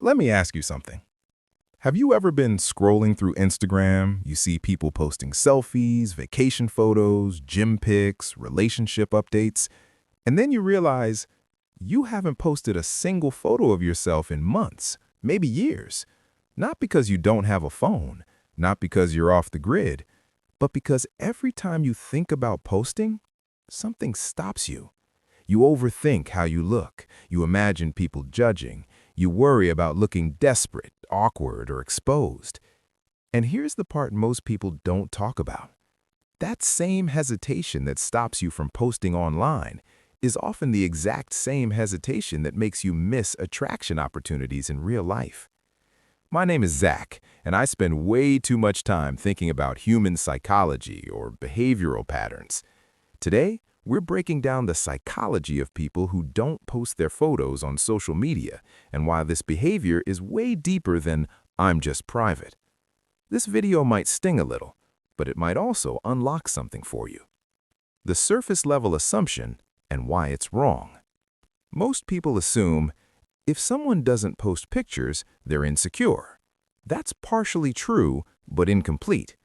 Let me ask you something. Have you ever been scrolling through Instagram? You see people posting selfies, vacation photos, gym pics, relationship updates, and then you realize you haven't posted a single photo of yourself in months, maybe years. Not because you don't have a phone, not because you're off the grid, but because every time you think about posting, something stops you. You overthink how you look. You imagine people judging. You worry about looking desperate, awkward, or exposed. And here's the part most people don't talk about. That same hesitation that stops you from posting online is often the exact same hesitation that makes you miss attraction opportunities in real life. My name is Zach, and I spend way too much time thinking about human psychology or behavioral patterns. Today, we're breaking down the psychology of people who don't post their photos on social media and why this behavior is way deeper than "I'm just private." This video might sting a little, but it might also unlock something for you. The surface-level assumption and why it's wrong. Most people assume if someone doesn't post pictures, they're insecure. That's partially true, but incomplete.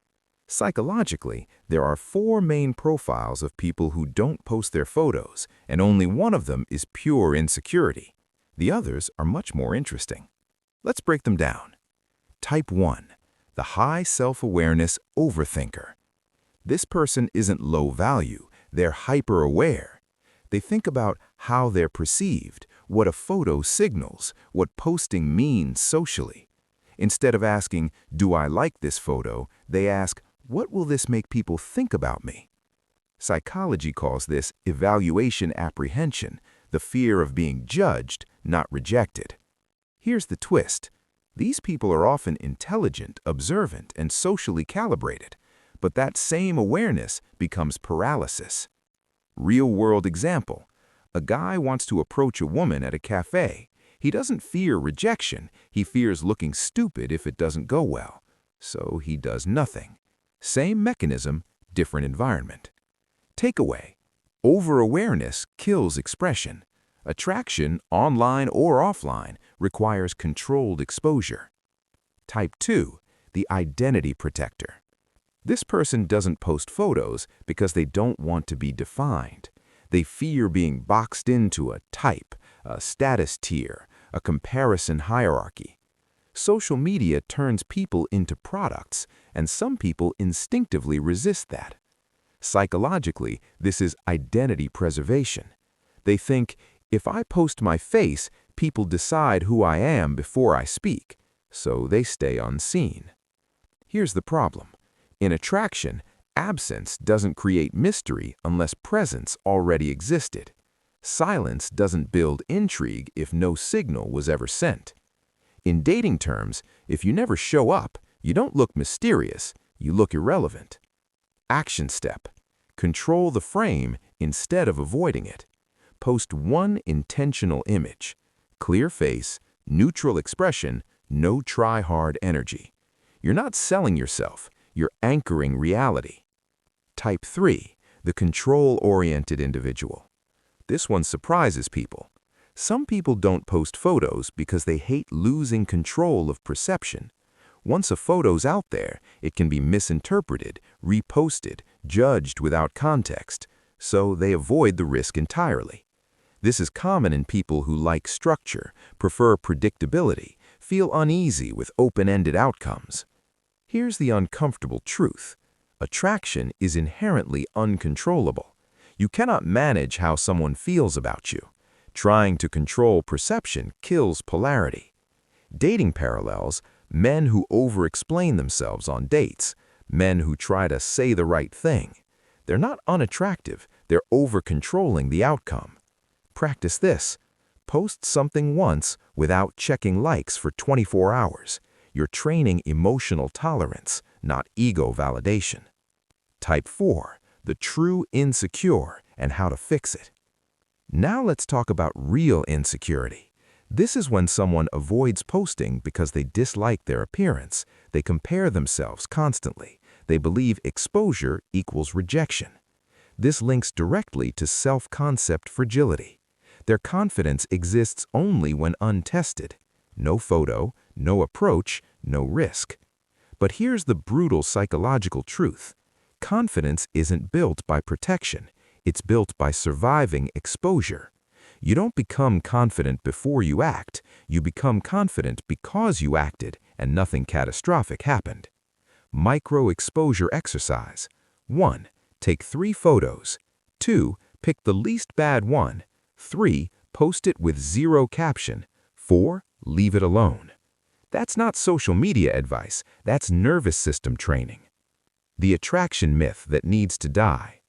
Psychologically, there are 4 main profiles of people who don't post their photos, and only one of them is pure insecurity. The others are much more interesting. Let's break them down. Type 1, the high self-awareness overthinker. This person isn't low value, they're hyper-aware. They think about how they're perceived, what a photo signals, what posting means socially. Instead of asking, "Do I like this photo?" they ask, "What will this make people think about me?" Psychology calls this evaluation apprehension, the fear of being judged, not rejected. Here's the twist. These people are often intelligent, observant, and socially calibrated, but that same awareness becomes paralysis. Real-world example. A guy wants to approach a woman at a cafe. He doesn't fear rejection, he fears looking stupid if it doesn't go well. So he does nothing. Same mechanism, different environment. Takeaway: over-awareness kills expression. Attraction, online or offline, requires controlled exposure. Type 2, the identity protector. This person doesn't post photos because they don't want to be defined. They fear being boxed into a type, a status tier, a comparison hierarchy. Social media turns people into products, and some people instinctively resist that. Psychologically, this is identity preservation. They think, if I post my face, people decide who I am before I speak, so they stay unseen. Here's the problem. In attraction, absence doesn't create mystery unless presence already existed. Silence doesn't build intrigue if no signal was ever sent. In dating terms, if you never show up, you don't look mysterious, you look irrelevant. Action step: control the frame instead of avoiding it. Post one intentional image. Clear face, neutral expression, no try-hard energy. You're not selling yourself, you're anchoring reality. Type 3, the control-oriented individual. This one surprises people. Some people don't post photos because they hate losing control of perception. Once a photo's out there, it can be misinterpreted, reposted, judged without context, so they avoid the risk entirely. This is common in people who like structure, prefer predictability, feel uneasy with open-ended outcomes. Here's the uncomfortable truth. Attraction is inherently uncontrollable. You cannot manage how someone feels about you. Trying to control perception kills polarity. Dating parallels: men who over-explain themselves on dates, men who try to say the right thing. They're not unattractive, they're over-controlling the outcome. Practice this. Post something once without checking likes for 24 hours. You're training emotional tolerance, not ego validation. Type 4, the true insecure and how to fix it. Now let's talk about real insecurity. This is when someone avoids posting because they dislike their appearance. They compare themselves constantly. They believe exposure equals rejection. This links directly to self-concept fragility. Their confidence exists only when untested. no photo, no approach, no risk. But here's the brutal psychological truth. Confidence isn't built by protection. It's built by surviving exposure. You don't become confident before you act. You become confident because you acted and nothing catastrophic happened. Micro-exposure exercise. 1. Take 3 photos. 2. Pick the least bad one. 3. Post it with 0 caption. 4. Leave it alone. That's not social media advice. That's nervous system training. The attraction myth that needs to die.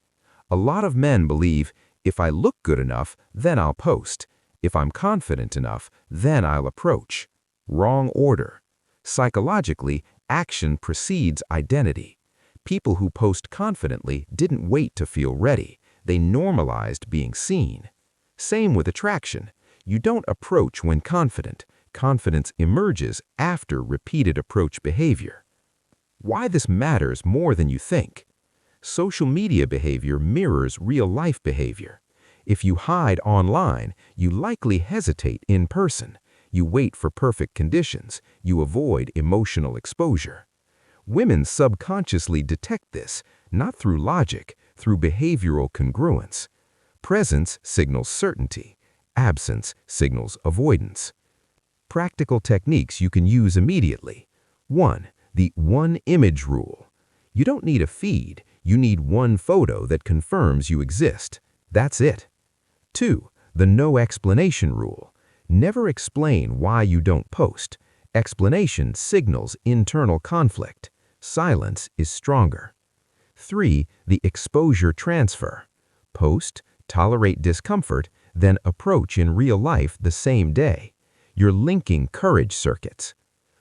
A lot of men believe, if I look good enough, then I'll post. If I'm confident enough, then I'll approach. Wrong order. Psychologically, action precedes identity. People who post confidently didn't wait to feel ready. They normalized being seen. Same with attraction. You don't approach when confident. Confidence emerges after repeated approach behavior. Why this matters more than you think. Social media behavior mirrors real-life behavior. If you hide online, you likely hesitate in person. You wait for perfect conditions. You avoid emotional exposure. Women subconsciously detect this, not through logic, through behavioral congruence. Presence signals certainty. Absence signals avoidance. Practical techniques you can use immediately. 1. The one-image rule. You don't need a feed. You need one photo that confirms you exist. That's it. 2. The no explanation rule. Never explain why you don't post. Explanation signals internal conflict. Silence is stronger. 3. The exposure transfer. Post, tolerate discomfort, then approach in real life the same day. You're linking courage circuits.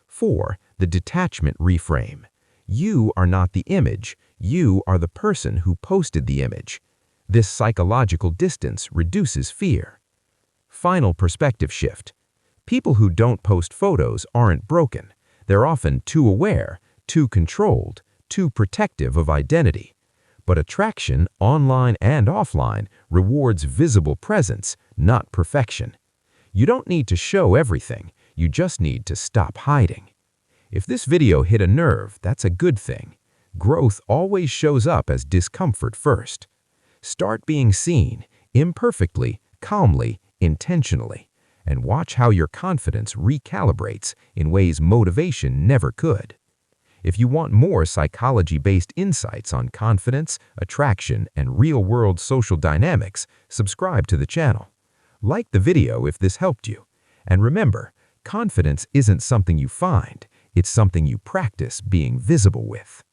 4. The detachment reframe. You are not the image. You are the person who posted the image. This psychological distance reduces fear. Final perspective shift. People who don't post photos aren't broken. They're often too aware, too controlled, too protective of identity. But attraction, online and offline, rewards visible presence, not perfection. You don't need to show everything. You just need to stop hiding. If this video hit a nerve, that's a good thing. Growth always shows up as discomfort first. Start being seen, imperfectly, calmly, intentionally, and watch how your confidence recalibrates in ways motivation never could. If you want more psychology-based insights on confidence, attraction, and real-world social dynamics, subscribe to the channel. Like the video if this helped you. And remember, confidence isn't something you find, it's something you practice being visible with.